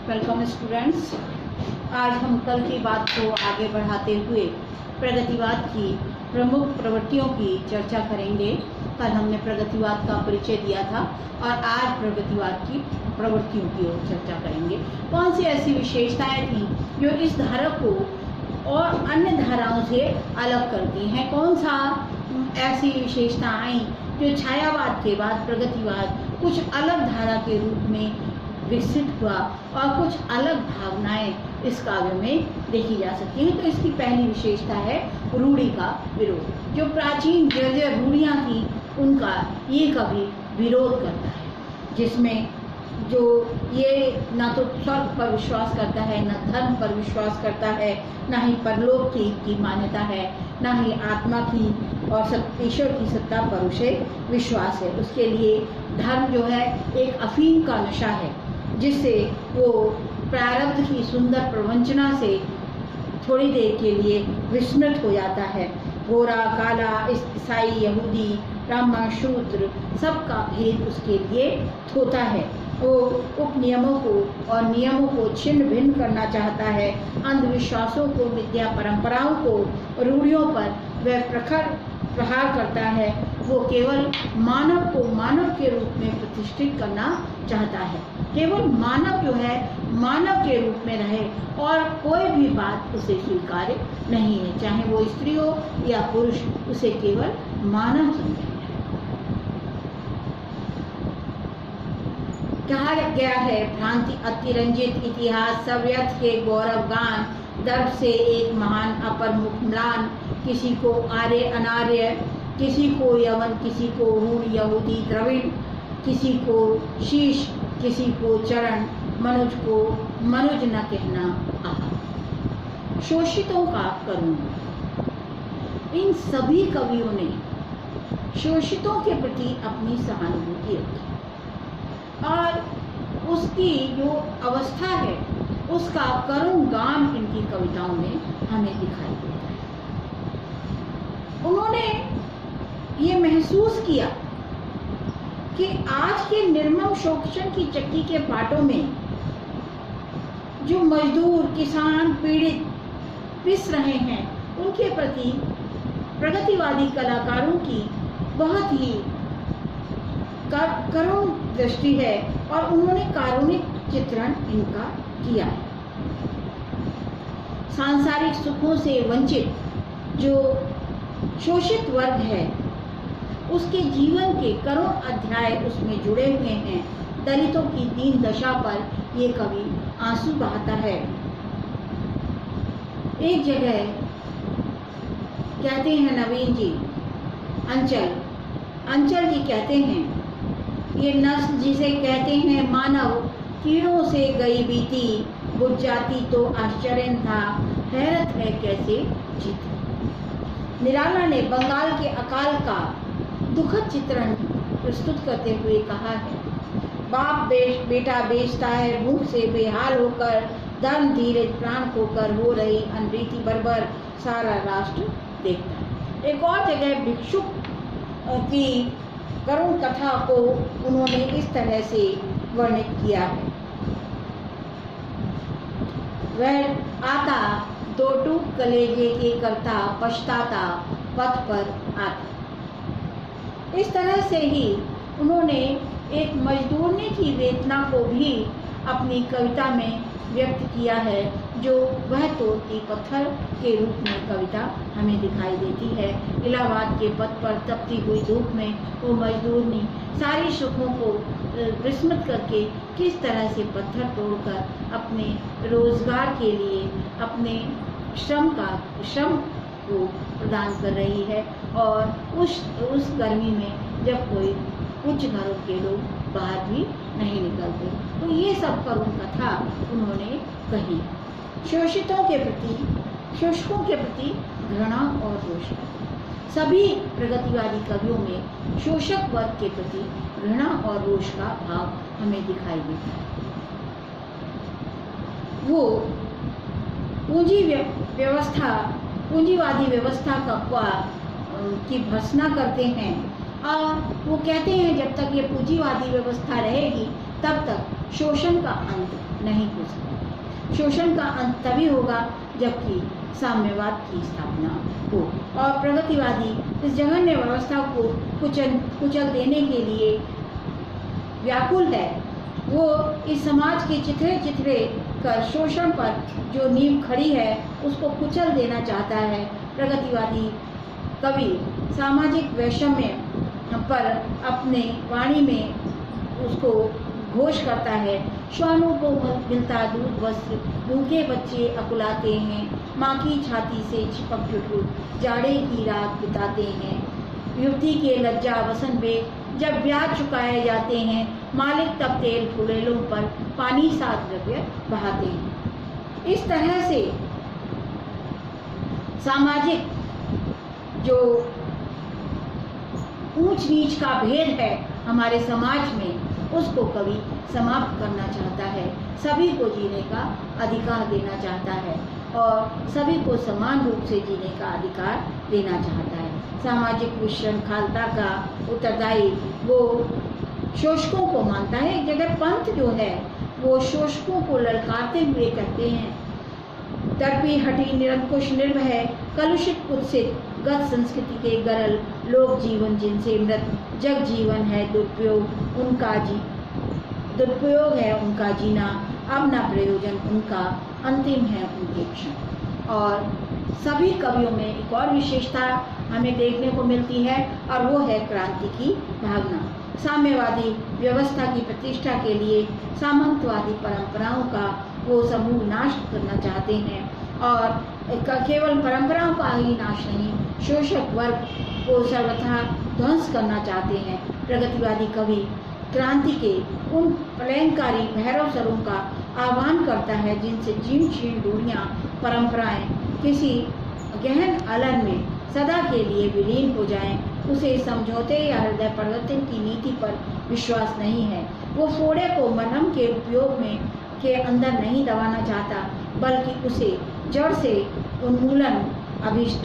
Welcome students. आज हम कल की बात को आगे बढ़ाते हुए प्रगतिवाद की प्रमुख प्रवृत्तियों की चर्चा करेंगे। कल हमने प्रगतिवाद का परिचय दिया था और आज प्रगतिवाद की प्रवृत्तियों की ओर चर्चा करेंगे। कौन सी ऐसी विशेषताएं थी जो इस धारा को और अन्य धाराओं से अलग करती हैं? कौन सा ऐसी विशेषताएं जो छायावाद के बाद प्रगतिवाद कुछ अलग धारा के रूप में विकसित हुआ और कुछ अलग भावनाएं इस काव्य में देखी जा सकती हैं। तो इसकी पहली विशेषता है रूढ़ि का विरोध। जो प्राचीन जर्जर रूढ़ियाँ थी उनका ये कवि विरोध करता है, जिसमें जो ये ना तो स्वर्ग पर विश्वास करता है, न धर्म पर विश्वास करता है, ना ही परलोक की मान्यता है, ना ही आत्मा की और ईश्वर की सत्ता पर उसे विश्वास है। उसके लिए धर्म जो है एक अफीम का नशा है, जिससे वो प्रारब्ध की सुंदर प्रवंचना से थोड़ी देर के लिए विस्मृत हो जाता है। गोरा काला, ईसाई, यहूदी, ब्राह्मण, शूद्र, सबका भेद उसके लिए होता है। वो उपनियमों को और नियमों को छिन्न भिन्न करना चाहता है। अंधविश्वासों को, विद्या परंपराओं को, रूढ़ियों पर वह प्रखर प्रहार करता है। वो केवल मानव को मानव के रूप में प्रतिष्ठित करना चाहता है। केवल मानव जो है मानव के रूप में रहे और कोई भी बात उसे स्वीकार्य नहीं है, चाहे वो स्त्री हो या पुरुष, उसे केवल मानव समझे। कहा गया है, भ्रांति अतिरंजित इतिहास, सव्यथ के गौरव गान, दर्प से एक महान अपर मुख म्लान, किसी को आर्य अनार्य, किसी को यवन, किसी को हूण, यहूदी द्रविड़, किसी को शीश, किसी को चरण, मनुज को मनुज न कहना आहा। शोषितों का करुण। इन सभी कवियों ने शोषितों के प्रति अपनी सहानुभूति रखी और उसकी जो अवस्था है उसका करुण गान इनकी कविताओं में हमें दिखाई देता है। उन्होंने ये महसूस किया कि आज के निर्मम शोषण की चक्की के पाटों में जो मजदूर, किसान, पीड़ित पिस रहे हैं, उनके प्रति प्रगतिवादी कलाकारों की बहुत ही करुण दृष्टि है और उन्होंने कारुणिक चित्रण इनका किया है। सांसारिक सुखों से वंचित जो शोषित वर्ग है उसके जीवन के करुण अध्याय उसमें जुड़े हुए हैं। दलितों की दीन दशा पर ये कवि आंसू बहाता है। एक जगह कहते हैं नवीन जी, अंचल जी कहते हैं, ये नस्ल जिसे कहते हैं मानव, कीड़ों से गई बीती, बुझ जाती तो आश्चर्य था, हैरत है कैसे जीती। निराला ने बंगाल के अकाल का दुखद चित्रण प्रस्तुत करते हुए कहा है, बाप बेटा बेचता है भूख से बेहाल होकर, धन धीरज प्राण खोकर, हो रही अनरीति बर्बर, सारा राष्ट्र देखता है। एक और जगह भिक्षुक की करुण कथा को उन्होंने इस तरह से वर्णित किया है, वह आता दो टूक कलेजे के करता, पछताता पथ पर आता। इस तरह से ही उन्होंने एक मजदूरने की वेदना को भी अपनी कविता में व्यक्त किया है, जो वह तोड़ती पत्थर के रूप में कविता हमें दिखाई देती है। इलाहाबाद के पथ पर तपती हुई धूप में वो मजदूरनी सारी सुखों को विस्मृत करके किस तरह से पत्थर तोड़कर अपने रोजगार के लिए अपने श्रम को प्रदान कर रही है। और उस गर्मी में जब कोई उच्च घरों के लोग बाहर भी नहीं निकलते, तो ये सब करुण कथा उन्होंने कही। शोषितों के प्रति, शोषकों के प्रति घृणा और रोष। सभी प्रगतिवादी कवियों में शोषक वर्ग के प्रति घृणा और रोष का भाव हमें दिखाई देता है। वो पूंजीवादी व्यवस्था की भर्त्सना करते हैं और वो कहते हैं जब तक ये पूंजीवादी व्यवस्था रहेगी तब तक शोषण का अंत नहीं हो सकता। शोषण का अंत तभी होगा जबकि साम्यवाद की स्थापना हो, और प्रगतिवादी इस जघन्य व्यवस्था को कुचल देने के लिए व्याकुल है। वो इस समाज के चिथड़े कर शोषण पर जो नींव खड़ी है उसको कुचल देना चाहता है। प्रगतिवादी कवि सामाजिक वैषम्य पर अपने वाणी में उसको घोष करता है। श्वानों को मिलता दूध वस्त्र, भूखे बच्चे अकुलाते हैं, माँ की छाती से चिपक जुट जाड़े की रात बिताते हैं। युवती के लज्जा वसन बेग जब ब्याज चुकाए जाते हैं, मालिक तब तेल फुलेलों पर पानी 7 रुपये बहाते हैं। इस तरह से सामाजिक जो ऊंच नीच का भेद है हमारे समाज में, उसको कवि समाप्त करना चाहता है। सभी को जीने का अधिकार देना चाहता है और सभी को समान रूप से जीने का अधिकार देना चाहता है। सामाजिक विशृंखलता का उत्तरदायी वो शोषकों को मानता है। एक जगह पंथ जो है वो शोषकों को ललकारते हुए कहते हैं, दर्पी हठी निरंकुश निर्भय कलुषित कुत्सित गत संस्कृति के गरल लोक जीवन जिनसे मृत जग जीवन है दुरुपयोग है उनका जीना, अब न प्रयोजन उनका अंतिम है उनके क्षण। और सभी कवियों में एक और विशेषता हमें देखने को मिलती है और वो है क्रांति की भावना। साम्यवादी व्यवस्था की प्रतिष्ठा के लिए सामंतवादी परंपराओं का वो समूह नाश करना चाहते हैं, और केवल परंपराओं का ही नाश नहीं, शोषक वर्ग को सर्वथा ध्वंस करना चाहते हैं। प्रगतिवादी कवि क्रांति के उन प्रलयंकारी भैरव स्वरों का आह्वान करता है जिनसे जीर्ण शीर्ण रूढ़ियाँ परंपराएं किसी गहन अलन में सदा के लिए विलीन हो जाएं। उसे समझौते या हृदय परिवर्तन की नीति पर विश्वास नहीं है। वो फोड़े को मरहम के उपयोग में के अंदर नहीं दबाना चाहता, बल्कि उसे जड़ से उन्मूलन अभिष्ट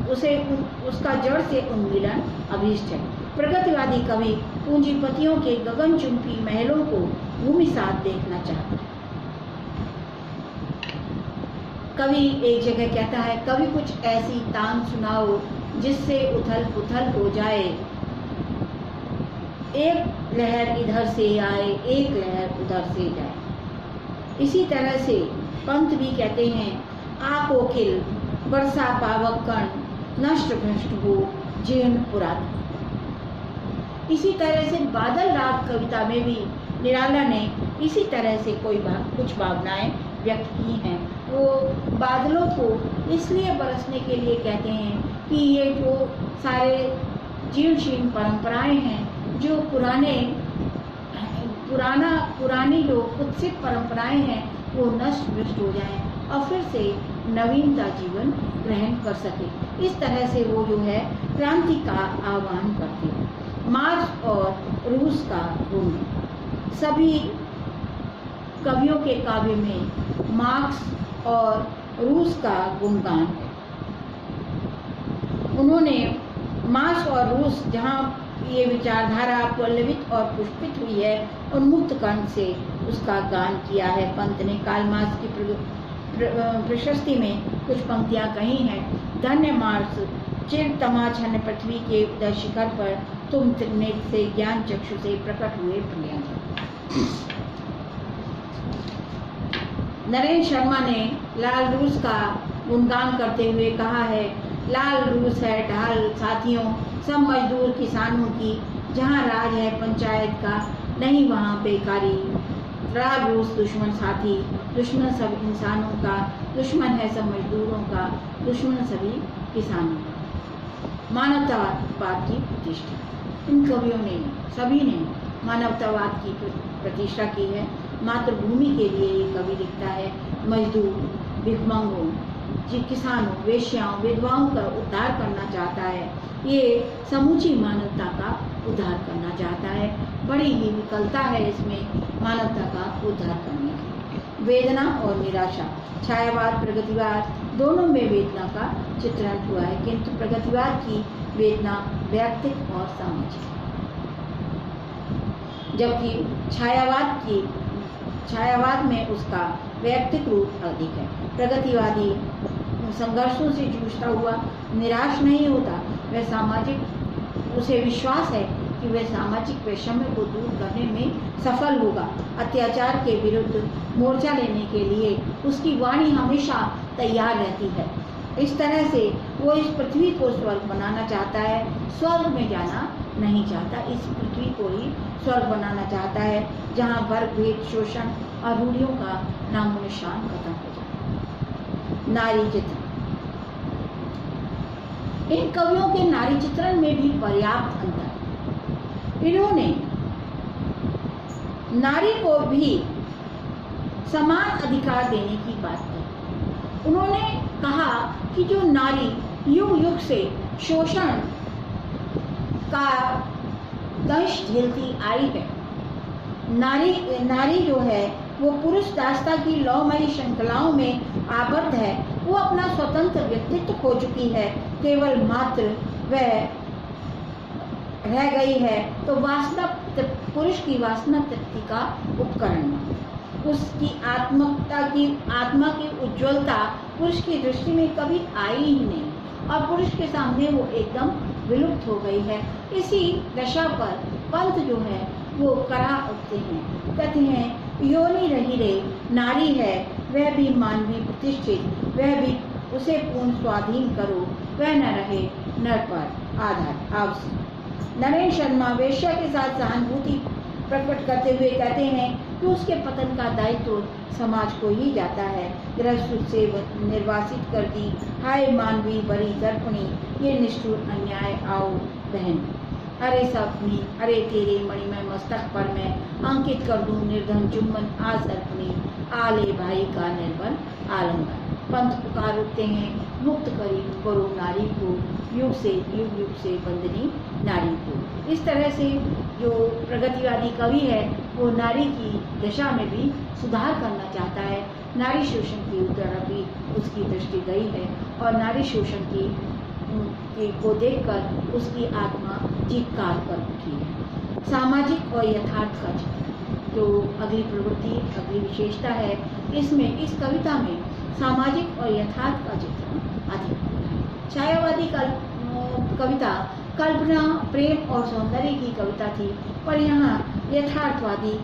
उसका जड़ से उन्मूलन अभिष्ट है। प्रगतिवादी कवि पूंजीपतियों के गगनचुंबी महलों को भूमिसात देखना चाहता है। कवि एक जगह कहता है, कभी कुछ ऐसी तान सुनाओ जिससे उथल पुथल हो जाए, एक लहर इधर से आए एक लहर उधर से जाए। इसी तरह से पंत भी कहते हैं, आ कोकिल वर्षा पावक कण नष्ट भ्रष्ट हो जीर्ण पुरातन। इसी तरह से बादल राग कविता में भी निराला ने इसी तरह से कुछ भावनाएं व्यक्त की हैं। वो बादलों को इसलिए बरसने के लिए कहते हैं कि ये जो सारे जीर्ण शीर्ण परंपराएं हैं, जो पुरानी जो कुत्सित परंपराएं हैं, वो नष्ट भ्रष्ट हो जाएं और फिर से नवीनता जीवन ग्रहण कर सके। इस तरह से वो जो है क्रांति का आह्वान करते हैं। मार्क्स और रूस का गुण, सभी कवियों के काव्य में मार्क्स और रूस का गुणगान है। उन्होंने मार्क्स और रूस जहाँ ये विचारधारा पल्लवित और पुष्पित हुई है, उन्मुक्त कंठ से उसका गान किया है। पंत ने कार्ल मार्क्स की प्रशस्ति में कुछ पंक्तियाँ कही हैं। धन्य मार्क्स, चिर तमाछन पृथ्वी के उदय शिखर पर तुम त्रिनेत्र से ज्ञान चक्षु से प्रकट हुए प्रियंका। नरेंद्र शर्मा ने लाल रूस का गुणगान करते हुए कहा है, लाल रूस है ढाल साथियों सब मजदूर किसानों की, जहाँ राज है पंचायत का नहीं वहाँ बेकारी। लाल रूस दुश्मन साथी, दुश्मन सब इंसानों का, दुश्मन है सब मजदूरों का, दुश्मन सभी किसानों का। मानवतावाद की प्रतिष्ठा, इन कवियों ने सभी ने मानवतावाद की प्रतिष्ठा की है। मातृभूमि के लिए ये कवि लिखता है, मजदूर, भिखमंगों, किसानों, वेश्याओं, विधवाओं का उद्धार करना चाहता है। ये समूची मानवता का उद्धार करना चाहता है। बड़ी ही विकलता है इसमें मानवता का उद्धार करने की। वेदना और निराशा, छायावाद प्रगतिवाद दोनों में वेदना का चित्रण हुआ है, किंतु प्रगतिवाद की वेदना वैयक्तिक और सामाजिक, जबकि छायावाद की छायावाद में उसका वैयक्तिक रूप अधिक है। प्रगतिवादी संघर्षों से जूझता हुआ निराश नहीं होता, वह सामाजिक, उसे विश्वास है कि वह सामाजिक वैषम्य को दूर करने में सफल होगा। अत्याचार के विरुद्ध मोर्चा लेने के लिए उसकी वाणी हमेशा तैयार रहती है। इस तरह से वो इस पृथ्वी को स्वर्ग बनाना चाहता है, स्वर्ग में जाना नहीं चाहता। इस पृथ्वी को ही स्वर्ग बनाना चाहता है जहाँ वर्ग भेद, शोषण और रूढ़ियों का नामो निशान खत्म हो जाए। नारी चित्रण, इन कवियों के नारी चित्रण में भी पर्याप्त अंतर है। इन्होंने नारी को भी समान अधिकार देने की बात की। उन्होंने कहा कि जो नारी युग युग से शोषण का दंश झेलती आई है, नारी जो है वो पुरुष दासता की लौहमयी श्रृंखलाओं में आबद्ध है। वो अपना स्वतंत्र व्यक्तित्व खो चुकी है, केवल मात्र वह रह गई है तो वासना, पुरुष की वासना तृप्ति का उपकरण। उसकी आत्मा की उज्ज्वलता पुरुष की दृष्टि में कभी आई ही नहीं और पुरुष के सामने वो एकदम विलुप्त हो गई है। इसी दशा पर पंथ जो है वो करा उठते हैं, कहते हैं योनि रही रे नारी है, वह भी मानवी प्रतिष्ठित, वह भी उसे पूर्ण स्वाधीन करो, वह न रहे नर पर आधार आवश्यक। नरेंद्र शर्मा वेश्या के साथ सहानुभूति प्रकट करते हुए कहते हैं कि उसके पतन का दायित्व समाज को ही जाता है। गृहस्थ से निर्वासित कर दी, हाय मानवी बड़ी दर्पणी, ये निष्ठुर अन्याय आओ बहन। अरे सपनी, अरे तेरे मणिमय मस्तक पर मैं अंकित कर दूं निर्धन चुम्बन आज अर्पणी, आले भाई का निर्बल आलंबन। पंथ पुकार उठते हैं, मुक्त करो नारी को, युग से बंदनी नारी को। इस तरह से जो प्रगतिवादी कवि है वो नारी की दशा में भी सुधार करना चाहता है। नारी शोषण की तरफ भी उसकी दृष्टि गई है और नारी शोषण को देखकर उसकी आत्मा चीत्कार कर उठी है। सामाजिक और यथार्थ का चित्रण, जो अगली प्रवृत्ति, अगली विशेषता है, इसमें इस कविता में सामाजिक और यथार्थ का चित्रण अधिक होता है। छायावादी कविता कल्पना, प्रेम और सौंदर्य की कविता थी, पर यहाँ यथार्थवादी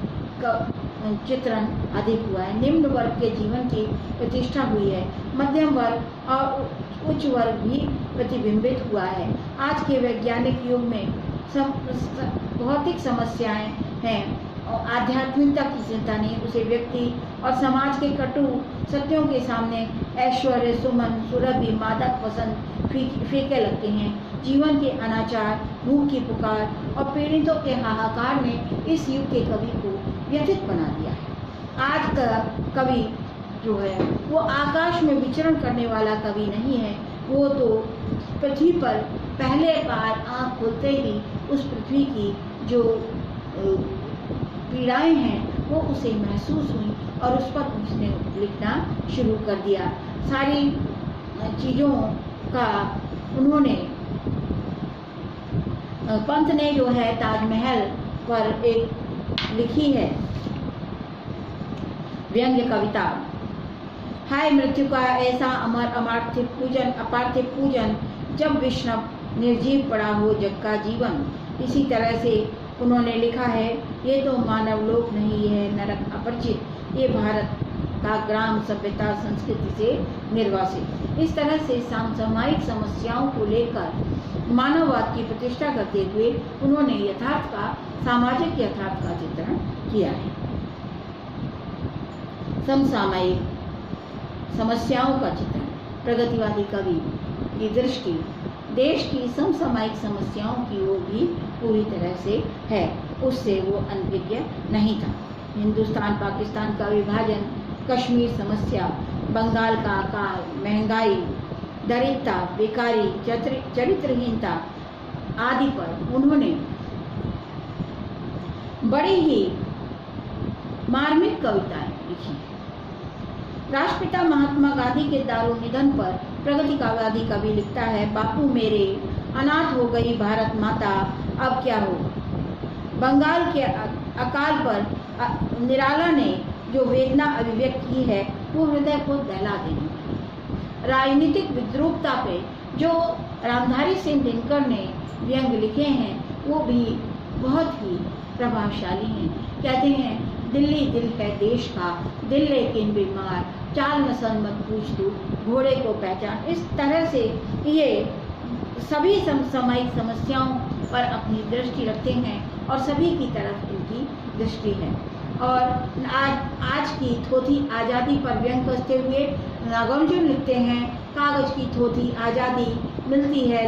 चित्रण अधिक हुआ है। निम्न वर्ग के जीवन की प्रतिष्ठा हुई है, मध्यम वर्ग और उच्च वर्ग भी प्रतिबिंबित हुआ है। आज के वैज्ञानिक युग में भौतिक समस्याएं हैं और आध्यात्मिकता की चिंता नहीं, उसे व्यक्ति और समाज के कटु सत्यों के सामने ऐश्वर्य, सुमन, सुरभि, मादक पसंद फीके लगते हैं। जीवन के अनाचार, भूख की पुकार और पीड़ितों के हाहाकार ने इस युग के कवि को व्यथित बना दिया है। आज का कवि जो है वो आकाश में विचरण करने वाला कवि नहीं है, वो तो पृथ्वी पर पहले बार आँख खोलते ही उस पृथ्वी की जो पीड़ाएं हैं वो उसे महसूस हुई और उस पर उसने लिखना शुरू कर दिया। सारी चीज़ों का उन्होंने, पंत ने जो है ताजमहल पर एक लिखी है व्यंग्य कविता, हाय मृत्यु का ऐसा अमर अपार्थिव पूजन, जब विष्णव निर्जीव पड़ा हो जग का जीवन। इसी तरह से उन्होंने लिखा है, ये तो मानव लोक नहीं है नरक अपरिचित, ये भारत का ग्राम सभ्यता संस्कृति से निर्वासित। इस तरह से समसामयिक समस्याओं को लेकर मानववाद की प्रतिष्ठा करते हुए उन्होंने यथार्थ का, सामाजिक यथार्थ का चित्रण किया है। समसामयिक समस्याओं का चित्रण, प्रगतिवादी कवि की दृष्टि देश की समसामयिक समस्याओं की ओर भी पूरी तरह से है, उससे वो अनभिज्ञ नहीं था। हिंदुस्तान पाकिस्तान का विभाजन, कश्मीर समस्या, बंगाल का अकाल, महंगाई, दरिद्रता, बेकारी, चरित्रहीनता आदि पर उन्होंने बड़ी ही मार्मिक कविताएं लिखी। राष्ट्रपिता महात्मा गांधी के दारुण निधन पर प्रगतिवादी कवि लिखता है, बापू मेरे, अनाथ हो गई भारत माता, अब क्या हो। बंगाल के अकाल पर निराला ने जो वेदना अभिव्यक्त की है वो हृदय को दहला देने वाली। राजनीतिक विद्रूपता पे जो रामधारी सिंह दिनकर ने व्यंग लिखे हैं वो भी बहुत ही प्रभावशाली हैं। कहते हैं दिल्ली दिल है देश का, दिल लेकिन बीमार, चाल नसल मत पूछ तू, घोड़े को पहचान। इस तरह से ये सभी समसामयिक समस्याओं पर अपनी दृष्टि रखते हैं और सभी की तरफ इनकी दृष्टि है। और आज की थोथी आज़ादी पर व्यंग कसते हुए नागार्जुन लिखते हैं, कागज की थोथी आज़ादी मिलती है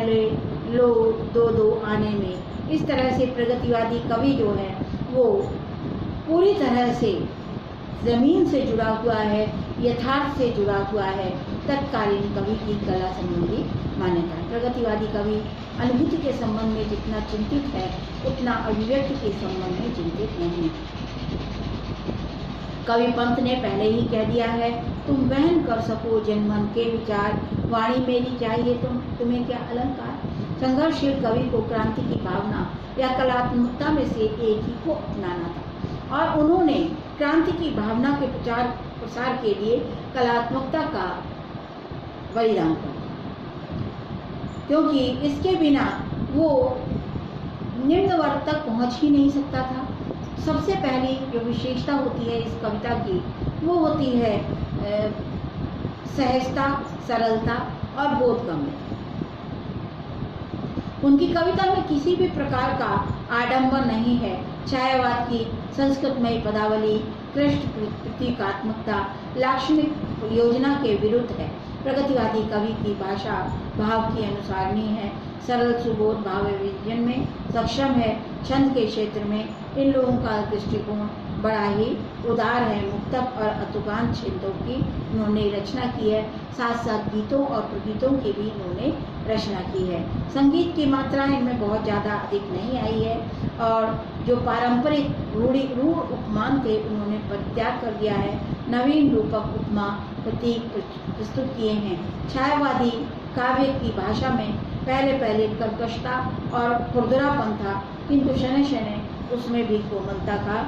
लो दो दो आने में। इस तरह से प्रगतिवादी कवि जो है वो पूरी तरह से ज़मीन से जुड़ा हुआ है, यथार्थ से जुड़ा हुआ है। तत्कालीन कवि की कला संबंधी मान्यता। प्रगतिवादी कवि अनुभूति के संबंध में जितना चिंतित है उतना अभिव्यक्ति के संबंध में चिंतित नहीं। कवि पंत ने पहले ही कह दिया है, तुम वहन कर सको जनमन के विचार, वाणी मेरी चाहिए तुम्हें क्या अलंकार। संघर्षशील कवि को क्रांति की भावना या कलात्मकता में से एक ही को अपनाना था और उन्होंने क्रांति की भावना के प्रचार प्रसार के लिए कलात्मकता का बलिदान कर दिया, क्योंकि इसके बिना वो निम्न वर्ग तक पहुंच ही नहीं सकता था। सबसे पहली जो विशेषता होती है इस कविता की वो होती है सहजता, सरलता और बोधगम्यता। उनकी कविता में किसी भी प्रकार का आडंबर नहीं है। छायावाद की संस्कृतमयी पदावली, कृष्ण प्रतीकात्मकता, लाक्षणिक योजना के विरुद्ध है। प्रगतिवादी कवि की भाषा भाव की अनुसारणी है, सरल सुबोध भाव विजन में सक्षम है। छंद के क्षेत्र में इन लोगों का दृष्टिकोण बड़ा ही उदार है। मुक्तक और अतुकांत छंदों की उन्होंने रचना की है, साथ साथ गीतों और प्रगीतों की भी उन्होंने रचना की है। संगीत की मात्रा इनमें बहुत ज़्यादा अधिक नहीं आई है और जो पारंपरिक रूढ़ उपमान थे उन्होंने परित्याग कर दिया है। नवीन रूपक उपमा प्रतीक प्रस्तुत किए हैं। छायावादी काव्य की भाषा में पहले कर्कशता और खुरदरापन था, किंतु शनै शनै उसमें भी कोमलता का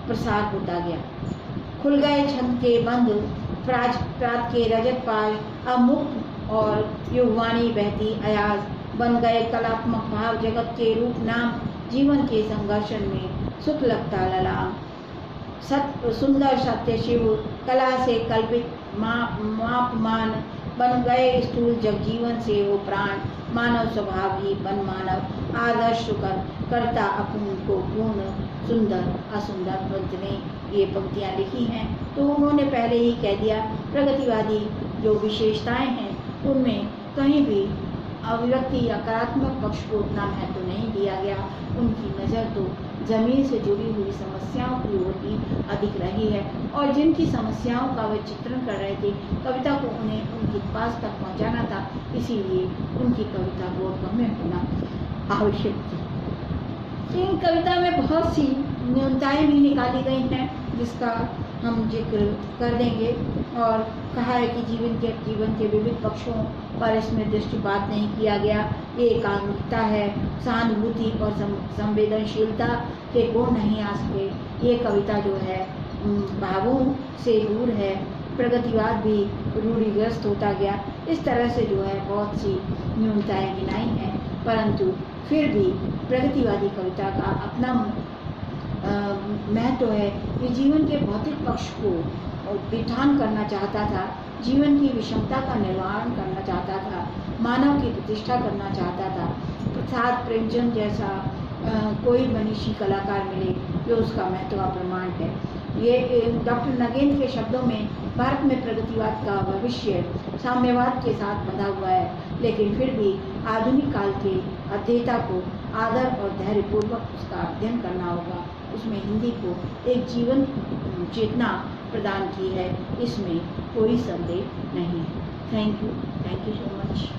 प्रसार होता गया। खुल गए छंद के बंध, प्रात के रजत पाश, अब मुक्त और युगवाणी बहती अयाज, बन गए कलात्मक भाव जगत के रूप नाम, जीवन के संघर्षण में सुख लगता ललाम। सुंदर सत्य शिव कला से कल्पित मापमान, बन गए स्थूल जग जीवन से हो प्राण, मानव स्वभाव ही बन मानव, आदर्श करता अपन को पूर्ण, सुंदर असुंदर। पंत ने ये पंक्तियाँ लिखी हैं तो उन्होंने पहले ही कह दिया प्रगतिवादी जो विशेषताएं हैं उनमें कहीं भी अभिव्यक्ति या कलात्मक पक्ष को उतना महत्व नहीं दिया गया। उनकी नज़र तो जमीन से जुड़ी हुई समस्याओं की ओर ही अधिक रही है और जिनकी समस्याओं का वे चित्रण कर रहे थे, कविता को उन्हें उनके पास तक पहुंचाना था, इसीलिए उनकी कविता बोधगम्य होना आवश्यक थी। इन कविता में बहुत सी न्यूनताएं भी निकाली गई हैं जिसका हम जिक्र कर देंगे और कहा है कि जीवन के विविध पक्षों पर इसमें दृष्टिपात नहीं किया गया। ये एकांकिकता है, सहानुभूति और संवेदनशीलता के गुण नहीं आ सके। ये कविता जो है भावों से दूर है, प्रगतिवाद भी रूढ़िग्रस्त होता गया। इस तरह से जो है बहुत सी न्यूनताएं गिनाई हैं, परंतु फिर भी प्रगतिवादी कविता का अपना महत्व है। ये जीवन के भौतिक पक्ष को विधान करना चाहता था, जीवन की विषमता का निर्वहन करना चाहता था, मानव की प्रतिष्ठा करना चाहता था। प्रसाद प्रेमचंद जैसा कोई मनीषी कलाकार मिले जो उसका महत्व का प्रमाण है। ये डॉक्टर नगेंद्र के शब्दों में भारत में प्रगतिवाद का भविष्य साम्यवाद के साथ बंधा हुआ है, लेकिन फिर भी आधुनिक काल के अध्येता को आदर और धैर्यपूर्वक उसका अध्ययन करना होगा। उसमें हिंदी को एक जीवन चेतना प्रदान की है, इसमें कोई संदेह नहीं है। Thank you so much.